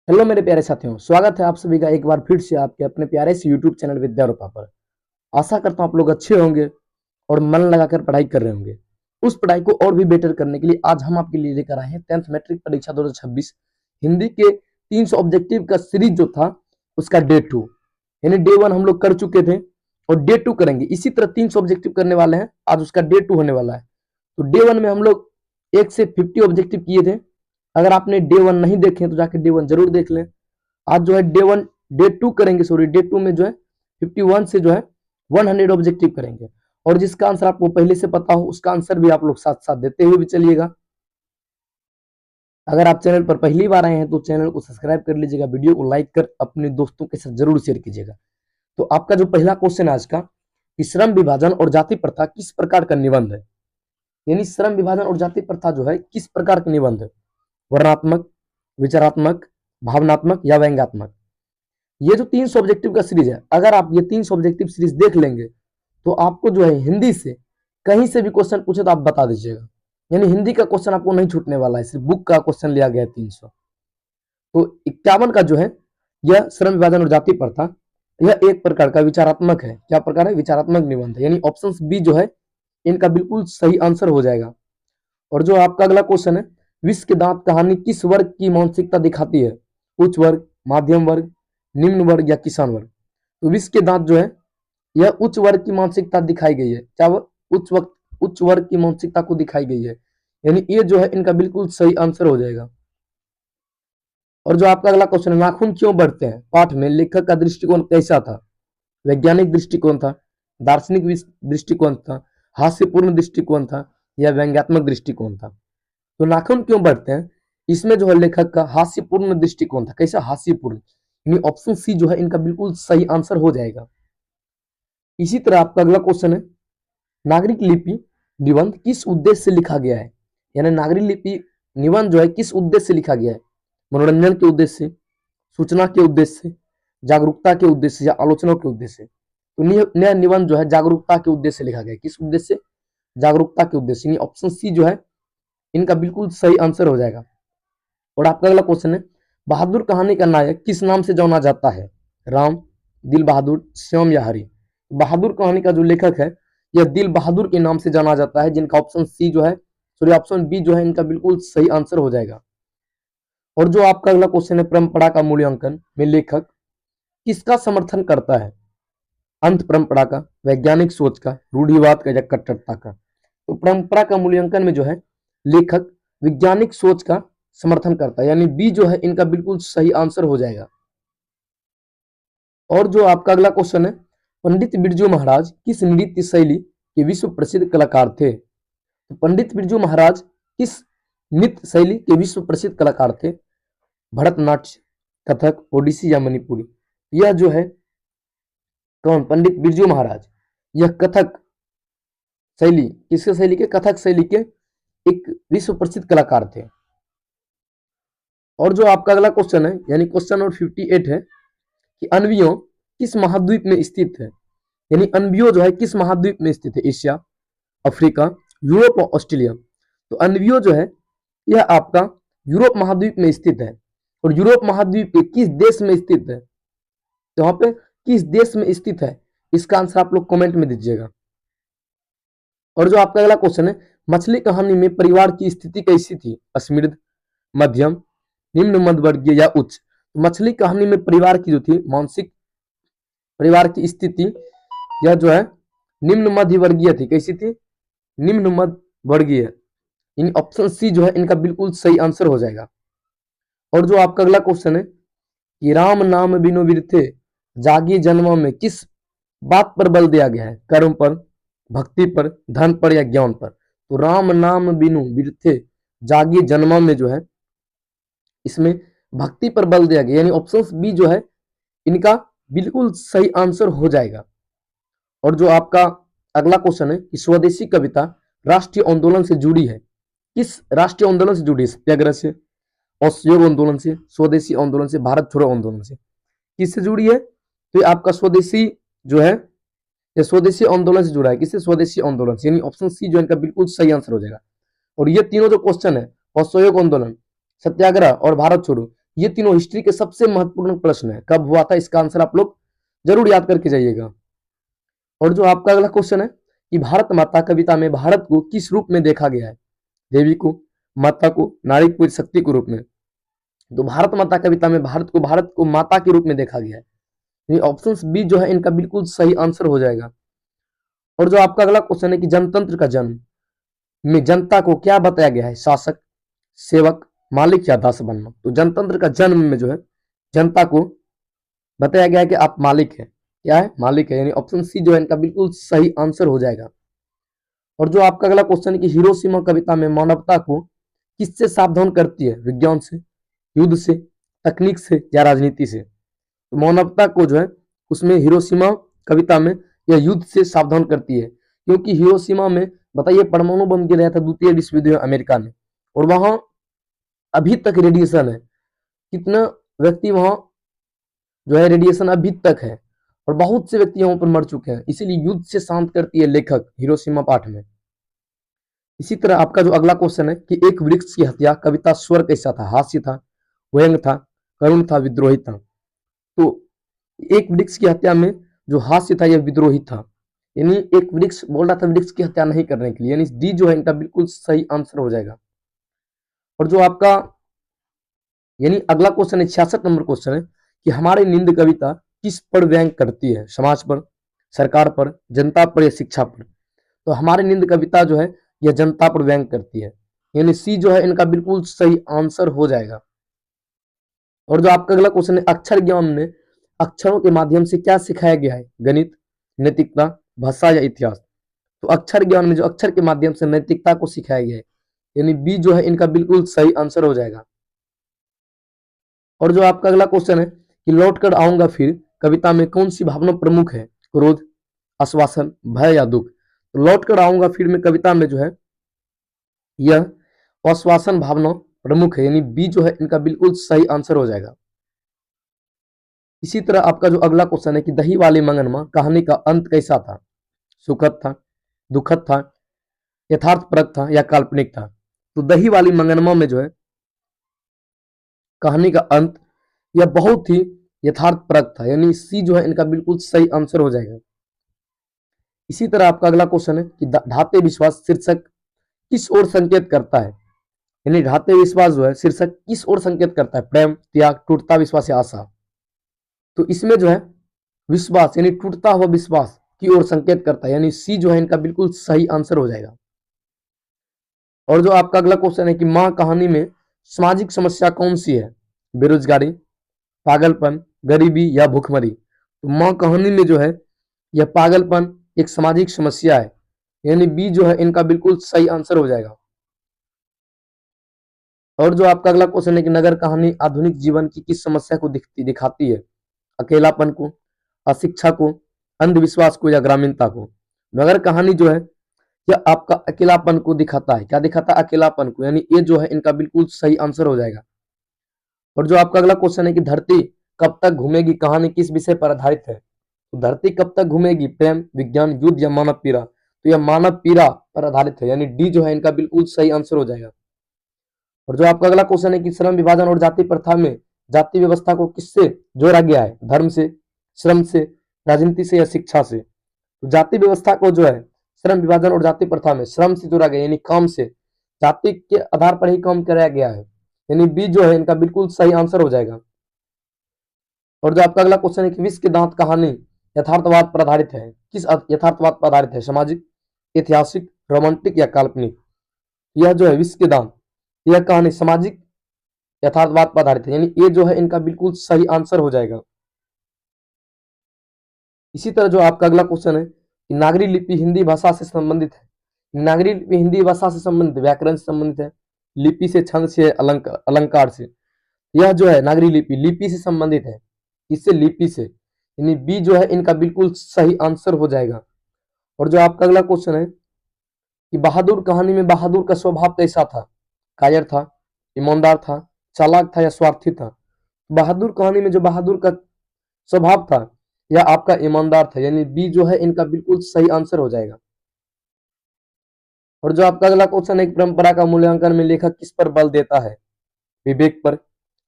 Hello मेरे प्यारे साथियों, स्वागत है आप सभी का एक बार फिर से आपके अपने प्यारे से यूट्यूब चैनल विद्यारूपा पर। आशा करता हूँ आप लोग अच्छे होंगे और मन लगाकर पढ़ाई कर रहे होंगे। उस पढ़ाई को और भी बेटर करने के लिए आज हम आपके लिए लेकर आए हैं 10th मैट्रिक परीक्षा 2026 हिंदी के 300 ऑब्जेक्टिव का सीरीज जो था उसका डे 2 यानी डे 1 हम लोग कर चुके थे और डे 2 करेंगे। इसी तरह 300 ऑब्जेक्टिव करने वाले हैं, आज उसका डे 2 होने वाला है। तो डे 1 में हम लोग 1 से 50 ऑब्जेक्टिव किए थे। अगर आपने डे 1 नहीं देखे तो जाके डे 1 जरूर देख लें। आज जो है डे 2 करेंगे, सॉरी डे 2 में जो है 51 से जो है 100 ऑब्जेक्टिव करेंगे। और जिसका आंसर आपको पहले से पता हो उसका आंसर भी आप लोग साथ साथ देते हुए भी चलिएगा। अगर आप चैनल पर पहली बार आए हैं तो चैनल को सब्सक्राइब कर लीजिएगा, वीडियो को लाइक कर अपने दोस्तों के साथ जरूर शेयर कीजिएगा। तो आपका जो पहला क्वेश्चन है आज का कि श्रम विभाजन और जाति प्रथा किस प्रकार का निबंध है। यानी श्रम विभाजन और जाति प्रथा जो है किस प्रकार का निबंध है, वर्णनात्मक, विचारात्मक, भावनात्मक या व्यंग्यात्मक। ये जो 300 ऑब्जेक्टिव का सीरीज है, अगर आप ये 300 ऑब्जेक्टिव सीरीज देख लेंगे तो आपको जो है हिंदी से कहीं से भी क्वेश्चन पूछे तो आप बता दीजिएगा। यानी हिंदी का क्वेश्चन आपको नहीं छूटने वाला है, सिर्फ बुक का क्वेश्चन लिया गया है 300। तो 51 का जो है यह श्रम विभाजन और जाति प्रथा, यह एक प्रकार का विचारात्मक है। क्या प्रकार है? विचारात्मक निबंध है। यानी ऑप्शन बी जो है इनका बिल्कुल सही आंसर हो जाएगा। और जो आपका अगला क्वेश्चन है, विश्व के दांत कहानी किस वर्ग की मानसिकता दिखाती है? उच्च वर्ग, मध्यम वर्ग, निम्न वर्ग या किसान वर्ग। तो विश्व के दांत जो है यह उच्च वर्ग की मानसिकता दिखाई गई है। क्या वो उच्च वर्ग की मानसिकता को दिखाई गई है, यानी ये जो है इनका बिल्कुल सही आंसर हो जाएगा। और जो आपका अगला क्वेश्चन है, नाखून क्यों बढ़ते हैं पाठ में लेखक का दृष्टिकोण कैसा था? वैज्ञानिक दृष्टिकोण था, दार्शनिक दृष्टिकोण था, हास्यपूर्ण दृष्टिकोण था या व्यंग्यात्मक दृष्टिकोण था। तो नाखून क्यों बढ़ते हैं, इसमें जो है लेखक का हास्यपूर्ण दृष्टिकोण था। कैसा? हास्यपूर्ण। यानी ऑप्शन सी जो है इनका बिल्कुल सही आंसर हो जाएगा। इसी तरह आपका अगला क्वेश्चन है, नागरिक लिपि निबंध किस उद्देश्य से लिखा गया है? यानी नागरिक लिपि निबंध जो है किस उद्देश्य से लिखा गया है? मनोरंजन के उद्देश्य से, सूचना के उद्देश्य से, जागरूकता के उद्देश्य से या आलोचना के उद्देश्य से। तो नया निबंध जो है जागरूकता के उद्देश्य से लिखा गया है। किस उद्देश्य से? जागरूकता के उद्देश्य। ऑप्शन सी जो है इनका बिल्कुल सही आंसर हो जाएगा। और आपका अगला क्वेश्चन है, बहादुर कहानी का नायक किस नाम से जाना जाता है? राम, दिल बहादुर, श्याम या हरि। बहादुर कहानी का जो लेखक है यह दिल बहादुर के नाम से जाना जाता है, जिनका ऑप्शन सी जो है, सॉरी ऑप्शन बी जो है इनका बिल्कुल सही आंसर हो जाएगा। और जो आपका अगला क्वेश्चन है, परंपरा का मूल्यांकन में लेखक किसका समर्थन करता है? अंत परंपरा का, वैज्ञानिक सोच का, रूढ़िवाद का या कट्टरता का। तो परंपरा का मूल्यांकन में जो है लेखक वैज्ञानिक सोच का समर्थन करता है, यानी बी जो है इनका बिल्कुल सही आंसर हो जाएगा। और जो आपका अगला क्वेश्चन है, पंडित बिरजू महाराज किस नृत्य शैली के विश्व प्रसिद्ध कलाकार थे? तो पंडित बिरजू महाराज किस नृत्य शैली के विश्व प्रसिद्ध कलाकार थे? भरतनाट्य, कथक, ओडिसी या मणिपुरी। यह जो है कौन? पंडित बिरजू महाराज, यह कथक शैली, किसके शैली के? कथक शैली के एक विश्व प्रसिद्ध कलाकार थे। और जो आपका अगला क्वेश्चन है, यानी क्वेश्चन नंबर 58 है कि अनवियो किस महाद्वीप में स्थित है? यानी अनवियो जो है किस महाद्वीप में स्थित है? एशिया, अफ्रीका, यूरोप और ऑस्ट्रेलिया। तो अनवियो जो है यह आपका यूरोप महाद्वीप में स्थित है। और यूरोप महाद्वीप के किस देश में स्थित है? तो वहां पे किस देश में स्थित है, इसका आंसर आप लोग कमेंट में दीजिएगा। और जो आपका अगला क्वेश्चन है, मछली कहानी में परिवार की स्थिति कैसी थी? समृद्ध, मध्यम, निम्न मध्यवर्गीय या उच्च। मछली कहानी में परिवार की जो थी मानसिक परिवार की स्थिति यह जो है निम्न मध्य वर्गीय थी। कैसी थी? निम्न मध्य वर्गीय। इन ऑप्शन सी जो है इनका बिल्कुल सही आंसर हो जाएगा। और जो आपका अगला क्वेश्चन है कि राम नाम बिनु बिरथे जागी जन्म में किस बात पर बल दिया गया है? कर्म पर, भक्ति पर, धन पर या ज्ञान पर। तो राम नाम बिनु बिरथे जागी जन्म में जो है इसमें भक्ति पर बल दिया गया, यानी ऑप्शन बी जो है इनका बिल्कुल सही आंसर हो जाएगा। और जो आपका अगला क्वेश्चन है कि स्वदेशी कविता राष्ट्रीय आंदोलन से जुड़ी है। किस राष्ट्रीय आंदोलन से जुड़ी है? सत्याग्रह से, असहयोग आंदोलन से, स्वदेशी आंदोलन से, भारत छोड़ो आंदोलन से। किससे जुड़ी है? तो आपका स्वदेशी जो है ये स्वदेशी आंदोलन से जुड़ा है। किससे? स्वदेशी आंदोलन से, यानी ऑप्शन सी जो इनका बिल्कुल सही आंसर हो जाएगा। और ये तीनों जो क्वेश्चन है, असहयोग आंदोलन, सत्याग्रह और भारत छोड़ो, ये तीनों हिस्ट्री के सबसे महत्वपूर्ण प्रश्न है। कब हुआ था, इसका आंसर आप लोग जरूर याद करके जाइएगा। और जो आपका अगला क्वेश्चन है कि भारत माता कविता में भारत को किस रूप में देखा गया है? देवी को, माता को, नारी को, शक्ति के रूप में? तो भारत माता कविता में भारत को माता के रूप में देखा गया है। ऑप्शन बी जो है इनका बिल्कुल सही आंसर हो जाएगा। और जो आपका अगला क्वेश्चन है कि जनतंत्र का जन्म में जनता को क्या बताया गया है? शासक, सेवक, मालिक या दास बनना? तो जनतंत्र का जन्म में जो है जनता को बताया गया है कि आप मालिक है। क्या है? मालिक है, यानी ऑप्शन सी जो है इनका बिल्कुल सही आंसर हो जाएगा। और जो आपका अगला क्वेश्चन है कि हिरोशिमा कविता में मानवता को किससे सावधान करती है? विज्ञान से, युद्ध से, तकनीक से या राजनीति से? तो मानवता को जो है उसमें हिरोशिमा कविता में यह युद्ध से सावधान करती है, क्योंकि हिरोशिमा में बताइए परमाणु बम गिराया था द्वितीय विश्व युद्ध में अमेरिका ने, और वहां अभी तक रेडिएशन है। कितना व्यक्ति वहां जो है रेडिएशन अभी तक है, और बहुत से व्यक्ति वहां पर मर चुके हैं। इसीलिए युद्ध से शांत करती है लेखक हिरोशिमा पाठ में। इसी तरह आपका जो अगला क्वेश्चन है कि एक वृक्ष की हत्या कविता स्वर कैसा था? हास्य था, व्यंग था, करुण था, विद्रोही था? तो एक वृक्ष की हत्या में जो हास्य था यह विद्रोही था, यानी एक वृक्ष बोल रहा था वृक्ष की हत्या नहीं करने के लिए, यानी डी जो है इनका बिल्कुल सही आंसर हो जाएगा। और जो आपका यानी अगला क्वेश्चन है 66 नंबर क्वेश्चन है कि हमारी नींद कविता किस पर व्यंग करती है? समाज पर, सरकार पर, जनता पर या शिक्षा पर? तो हमारी नींद कविता जो है यह जनता पर व्यंग करती है, यानी सी जो है इनका बिल्कुल सही आंसर हो जाएगा। और जो आपका अगला क्वेश्चन है अक्षर ज्ञान में अक्षरों के माध्यम से क्या सिखाया गया है? गणित, नैतिकता, भाषा या इतिहास? तो अक्षर ज्ञान में जो अक्षर के माध्यम से नैतिकता को सिखाया गया है, यानी बी जो है इनका बिल्कुल सही आंसर हो जाएगा। और जो आपका अगला क्वेश्चन है कि लौट कर आऊंगा फिर कविता में कौन सी भावना प्रमुख है? क्रोध, आश्वासन, भय या दुख? तो लौट कर आऊंगा फिर में कविता में जो है यह आश्वासन भावना प्रमुख है, यानी बी जो है इनका बिल्कुल सही आंसर हो जाएगा। इसी तरह आपका जो अगला क्वेश्चन है कि दही वाली मंगनमा कहानी का अंत कैसा था? सुखद था, दुखद था, यथार्थपरक था या काल्पनिक था? तो दही वाली मंगनमा में जो है कहानी का अंत यह बहुत ही यथार्थपरक था, यानी सी जो है इनका बिल्कुल सही आंसर हो जाएगा। इसी तरह आपका अगला क्वेश्चन है कि ढाते विश्वास शीर्षक किस ओर संकेत करता है? यानी ढाते विश्वास जो है शीर्षक किस ओर संकेत करता है? प्रेम, त्याग, टूटता विश्वास या आशा? तो इसमें जो है विश्वास यानी टूटता हुआ विश्वास की ओर संकेत करता है, यानी सी जो है इनका बिल्कुल सही आंसर हो जाएगा। और जो आपका अगला क्वेश्चन है कि मां कहानी में सामाजिक समस्या कौन सी है? बेरोजगारी, पागलपन, गरीबी या भूखमरी? तो मां कहानी में जो है यह पागलपन एक सामाजिक समस्या है, यानी बी जो है इनका बिल्कुल सही आंसर हो जाएगा। और जो आपका अगला क्वेश्चन है कि नगर कहानी आधुनिक जीवन की किस समस्या को दिखाती है? अकेलापन को, अशिक्षा को, अंधविश्वास को या ग्रामीणता को? नगर कहानी जो है यह आपका अकेलापन को दिखाता है। क्या दिखाता है? अकेलापन को, यानी ये जो है इनका बिल्कुल सही आंसर हो जाएगा। और जो आपका अगला क्वेश्चन है कि धरती कब तक घूमेगी कहानी किस विषय पर आधारित है? तो धरती कब तक घूमेगी प्रेम, विज्ञान, युद्ध या मानव पीड़ा? तो यह मानव पीड़ा पर आधारित है, यानी डी जो है इनका बिल्कुल सही आंसर हो जाएगा। और जो आपका अगला क्वेश्चन है कि श्रम विभाजन और जाति प्रथा में जाति व्यवस्था को किससे जोड़ा गया है? धर्म से, श्रम से, राजनीति से या शिक्षा से? तो जाति व्यवस्था को जो है श्रम विभाजन और जाति प्रथा में श्रम से जोड़ा गया, यानी काम से, जाति के आधार पर ही काम कराया गया है, यानी बी जो है इनका बिल्कुल सही आंसर हो जाएगा। और जो आपका अगला क्वेश्चन है कि विश्व के दांत कहानी यथार्थवाद पर आधारित है, किस यथार्थवाद पर आधारित है? सामाजिक, ऐतिहासिक, रोमांटिक या काल्पनिक? यह जो है विश्व के दांत यह कहानी सामाजिक यथार्थवाद पर आधारित है, यानी ये जो है इनका बिल्कुल सही आंसर हो जाएगा। इसी तरह जो आपका अगला क्वेश्चन है कि नागरी लिपि हिंदी भाषा से संबंधित है। नागरी लिपि हिंदी भाषा से संबंधित, व्याकरण से संबंधित है, लिपि से, छंद से, अलंकार से? यह जो है नागरी लिपि लिपि से संबंधित है, इससे लिपि से, यानी बी जो है इनका बिल्कुल सही आंसर हो जाएगा। और जो आपका अगला क्वेश्चन है कि बहादुर कहानी में बहादुर का स्वभाव कैसा था? कायर था, ईमानदार था, चालाक था या स्वार्थी था? बहादुर कहानी में जो बहादुर का स्वभाव था यह आपका ईमानदार था, यानी बी जो है इनका बिल्कुल सही आंसर हो जाएगा। और जो आपका अगला क्वेश्चन है परंपरा का मूल्यांकन में लेखक किस पर बल देता है? विवेक पर,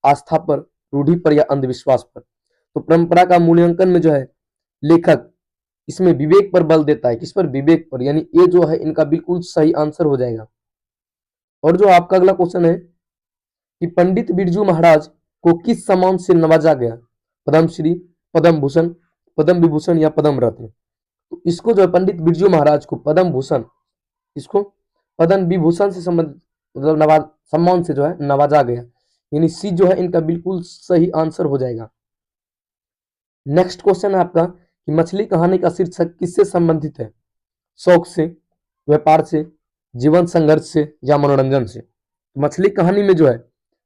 आस्था पर, रूढ़ि पर या अंधविश्वास पर। तो परंपरा का मूल्यांकन में जो है लेखक इसमें विवेक पर बल देता है। किस पर? विवेक पर। यानी ये जो है इनका बिल्कुल सही आंसर हो जाएगा। और जो आपका अगला क्वेश्चन है कि पंडित बिरजू महाराज को किस सम्मान से नवाजा गया? पद्मश्री, पद्म भूषण, पद्म विभूषण या पद्म रत्न। तो इसको जो है पंडित बिरजू महाराज को पद्म भूषण, इसको पद्म विभूषण से संबंधित मतलब नवाज सम्मान से जो है नवाजा गया। यानी सी जो है इनका बिल्कुल सही आंसर हो जाएगा। नेक्स्ट क्वेश्चन है आपका कि मछली कहानी का शीर्षक किससे संबंधित है? शौक से, व्यापार से, जीवन संघर्ष से या मनोरंजन से। मछली कहानी में जो है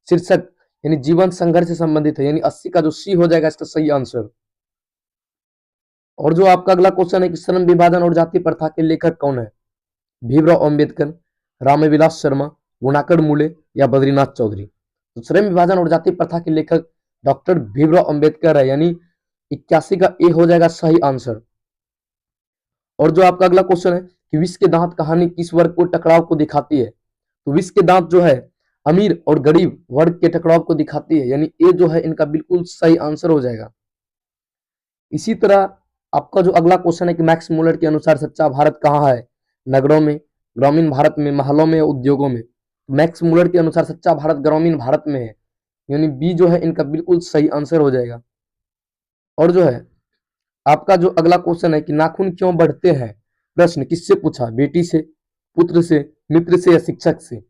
शीर्षक यानी जीवन संघर्ष से संबंधित है। यानी 80 का जो सी हो जाएगा इसका सही आंसर। और जो आपका अगला क्वेश्चन है कि श्रम विभाजन और जाति प्रथा के लेखक कौन है? भीमराव अंबेडकर, रामविलास शर्मा, गुणाकर मूले या बद्रीनाथ चौधरी। तो श्रम विभाजन और जाति प्रथा के लेखक डॉक्टर भीमराव अंबेडकर है। यानी 81 का ए हो जाएगा सही आंसर। और जो आपका अगला क्वेश्चन है कि विष के दांत कहानी किस वर्ग को टकराव को दिखाती है? तो विष के दांत जो है अमीर और गरीब वर्ग के टकराव को दिखाती है। यानी ये जो है इनका बिल्कुल सही आंसर हो जाएगा। इसी तरह आपका जो अगला क्वेश्चन है कि मैक्स मुलर के अनुसार सच्चा भारत कहाँ है? नगरों में, ग्रामीण भारत में, महलों में या उद्योगों में। मैक्स मुलर के अनुसार सच्चा भारत ग्रामीण भारत में है। यानी बी जो है इनका बिल्कुल सही आंसर हो जाएगा। और जो है आपका जो अगला क्वेश्चन है कि नाखून क्यों बढ़ते हैं? प्रश्न किससे पूछा? बेटी से, पुत्र से, मित्र से या शिक्षक से।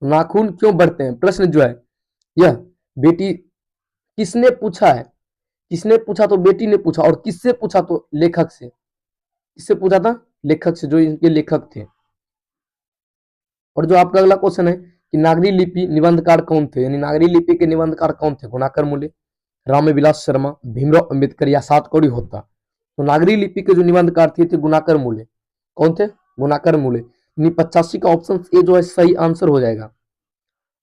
नाखून क्यों बढ़ते हैं प्रश्न जो है यह बेटी किसने पूछा है? किसने पूछा? तो बेटी ने पूछा। और किससे पूछा? तो लेखक से। किससे पूछा था? लेखक से, जो इनके लेखक थे। और जो आपका अगला क्वेश्चन है कि नागरी लिपि निबंधकार कौन थे? यानी नागरी लिपि के निबंधकार कौन थे? गुणाकर मूले, रामविलास शर्मा, भीमराव अंबेडकर या सातकौड़ी होता। तो नागरी लिपि के जो निबंधकार थे गुणाकर मूले। कौन थे? गुणाकर मूले। यानी 85 का ऑप्शन ए जो है सही आंसर हो जाएगा।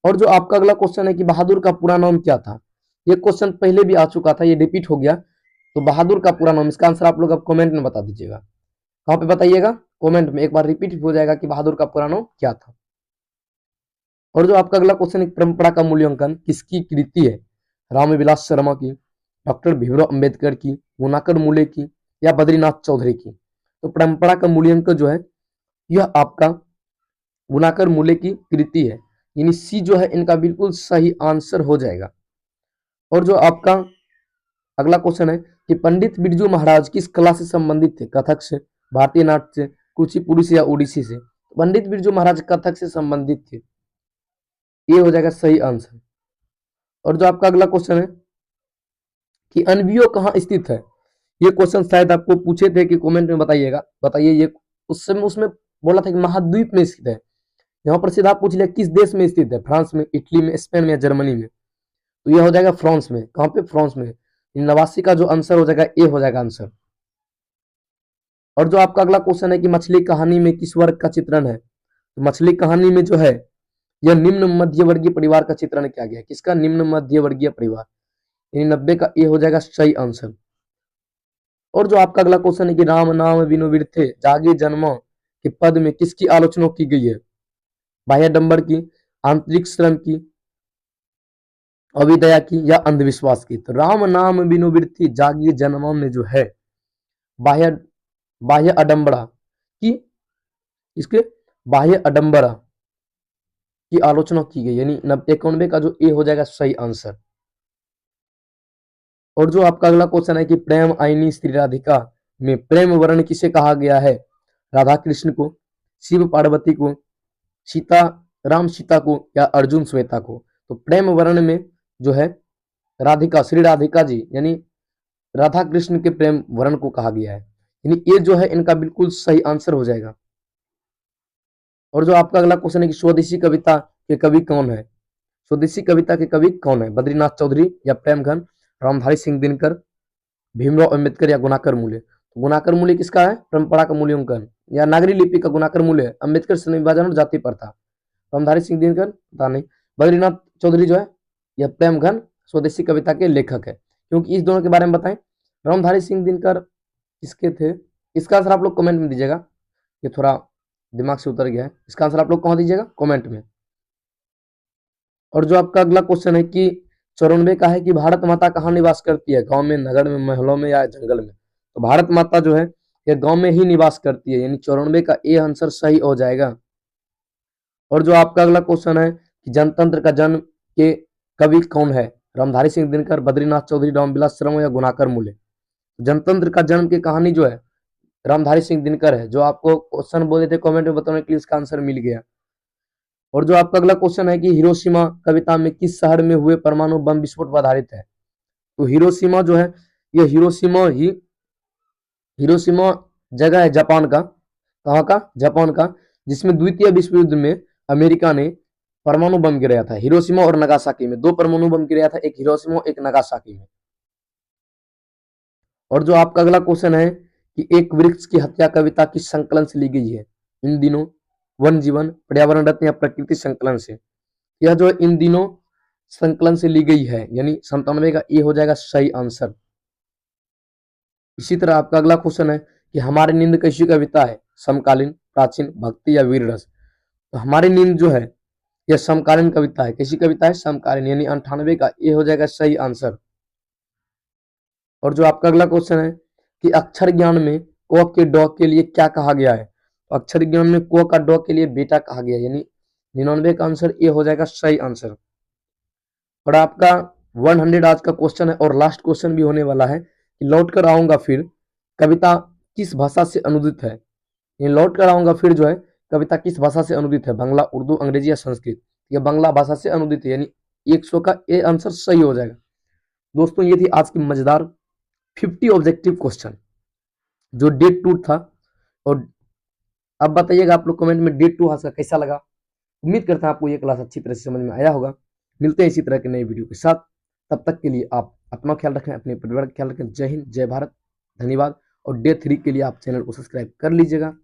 और जो आपका अगला क्वेश्चन है कि बहादुर का पूरा नाम क्या था? ये क्वेश्चन पहले भी आ चुका था, ये रिपीट हो गया। तो बहादुर का पूरा नाम, इसका आंसर आप लोग अब कमेंट में बता दीजिएगा। कहाँ पे बताइएगा? कमेंट में। एक बार रिपीट हो जाएगा कि बहादुर का पूरा नाम क्या था। और जो आपका अगला क्वेश्चन है परंपरा का मूल्यांकन किसकी कृति है? रामविलास शर्मा की, डॉक्टर भीमराव अंबेडकर की, गुणाकर मूले की या बद्रीनाथ चौधरी की। तो परंपरा का मूल्यांकन जो है यह आपका गुणाकर मूले की कृति है। यानी सी जो है इनका बिल्कुल सही आंसर हो जाएगा। और जो आपका अगला क्वेश्चन है कि पंडित बिरजू महाराज किस कला से संबंधित थे? कथक से, भारतीय नाट्य से, कुचिपुड़ी से या ओडिसी से। पंडित बिरजू महाराज कथक से संबंधित थे। ये हो जाएगा सही आंसर। और जो आपका अगला क्वेश्चन है कि अनबियो कहाँ स्थित है? ये क्वेश्चन शायद आपको पूछे थे कि कमेंट में बताइएगा, बताइए। ये उस समय उसमें बोला था कि महाद्वीप में स्थित है। यहाँ पर सीधा पूछ लिया किस देश में स्थित है? फ्रांस में, इटली में, स्पेन में या जर्मनी में। तो यह हो जाएगा फ्रांस में। कहाँ पे? फ्रांस में। 89 का जो आंसर हो जाएगा ए हो जाएगा आंसर। और जो आपका अगला क्वेश्चन है कि मछली कहानी में किस वर्ग का चित्रण है? तो मछली कहानी में जो है यह निम्न मध्य वर्गीय परिवार का चित्रण किया गया है। किसका? निम्न मध्य वर्गीय परिवार। यानी 90 का ए हो जाएगा सही आंसर। और जो आपका अगला क्वेश्चन है कि राम नाम बिनु बिरथे जागे जन्म के पद में किसकी आलोचना की गई है? बाह्य डंबर की, आंतरिक श्रम की, अविदया की या अंधविश्वास की। तो राम नाम बिनु बिरथी जागी जन्म में जो है बाह्य बाह्य अडंबरा की, इसके बाह्य अडंबरा की आलोचना की गई। यानी 91 का जो ए हो जाएगा सही आंसर। और जो आपका अगला क्वेश्चन है कि प्रेम आईनी स्त्री राधिका में प्रेम वर्ण किसे कहा गया है? राधा कृष्ण को, शिव पार्वती को, सीता राम सीता को या अर्जुन श्वेता को। तो प्रेम वर्ण में जो है राधिका, श्री राधिका जी यानी राधा कृष्ण के प्रेम वर्ण को कहा गया है। यानी ये जो है इनका बिल्कुल सही आंसर हो जाएगा। और जो आपका अगला क्वेश्चन है कि स्वदेशी कविता के कवि कौन है? स्वदेशी कविता के कवि कौन है? बद्रीनाथ चौधरी या प्रेमघन, रामधारी सिंह दिनकर, भीमराव अंबेडकर या गुणाकर मूले। तो गुणाकर मूले किसका है? परंपरा का मूल्यांकन या नागरी लिपि का गुणाकर मूले है। अंबेडकर श्रम विभाजन और जाति प्रथा। रामधारी सिंह दिनकर पता नहीं। बद्रीनाथ चौधरी जो है यह प्रेमघन स्वदेशी कविता के लेखक है। क्योंकि इस दोनों के बारे में बताएं। रामधारी सिंह दिनकर किसके थे? इसका आंसर आप लोग कमेंट में दीजिएगा। ये थोड़ा दिमाग से उतर गया है। इसका आंसर आप लोग कहाँ दीजिएगा? कमेंट में। और जो आपका अगला क्वेश्चन है कि 94 का है कि भारत माता कहाँ निवास करती है, गांव में, नगर में, महलों में या जंगल में। तो भारत माता जो है ये गांव में ही निवास करती है, यानी 94 का ए आंसर सही हो जाएगा। और जो आपका अगला क्वेश्चन है कि जनतंत्र का जन्म के कवि कौन है, रामधारी सिंह दिनकर, बद्रीनाथ चौधरी, रामविलास शर्मा या गुणाकर मूले। जनतंत्र का जन्म की कहानी जो है रामधारी सिंह दिनकर है। जो आपको क्वेश्चन बोले थे कमेंट में बताने के लिए इसका आंसर मिल गया। और जो आपका अगला क्वेश्चन है कि हिरोशिमा कविता में किस शहर में हुए परमाणु बम विस्फोट पर आधारित है। तो हिरोशिमा जो है ये हिरोशिमा जगह है जापान का, कहाँ का, जापान का, जिसमें द्वितीय विश्व युद्ध में अमेरिका ने परमाणु बम गिराया था। हिरोशिमा और नागासाकी में 2 परमाणु बम गिराया था, एक हिरोशिमा और एक नागासाकी में। और जो आपका अगला क्वेश्चन है कि एक वृक्ष की हत्या कविता किस संकलन से ली गई है, इन दिनों, वन जीवन, पर्यावरण रत्न या प्रकृति संकलन से। यह जो इन दिनों संकलन से ली गई है, यानी 97 का ये हो जाएगा सही आंसर। इसी तरह आपका अगला क्वेश्चन है कि हमारी नींद कैसी कविता है, समकालीन, प्राचीन, भक्ति या वीर रस। तो हमारी नींद जो है यह समकालीन कविता है। कैसी कविता है, समकालीन, यानी 98 का ये हो जाएगा सही आंसर। और जो आपका अगला क्वेश्चन है कि अक्षर ज्ञान में क के ड के लिए क्या कहा गया है। तो अक्षर ज्ञान में क का ड के लिए बेटा कहा गया, यानी 99 का आंसर ये हो जाएगा सही आंसर। और आपका 100 आज का क्वेश्चन है और लास्ट क्वेश्चन भी होने वाला है कि लौट कर आऊंगा फिर कविता किस भाषा से अनुदित है। ये लौट कर आऊंगा फिर जो है कविता किस भाषा से अनुदित है, बांग्ला, उर्दू, अंग्रेजी या संस्कृत। यह बांग्ला भाषा से अनुदित है, यानी 100 का ए आंसर सही हो जाएगा। दोस्तों ये थी आज की मजेदार 50 ऑब्जेक्टिव क्वेश्चन जो डे 2 था। और अब बताइएगा आप लोग कमेंट में डे 2 आज का कैसा लगा। उम्मीद करता हूं आपको ये क्लास अच्छी तरह से समझ में आया होगा। मिलते हैं इसी तरह के नए वीडियो के साथ, तब तक के लिए आप अपना ख्याल रखें, अपने परिवार का ख्याल रखें। जय हिंद, जय भारत, धन्यवाद। और डे 3 के लिए आप चैनल को सब्सक्राइब कर लीजिएगा।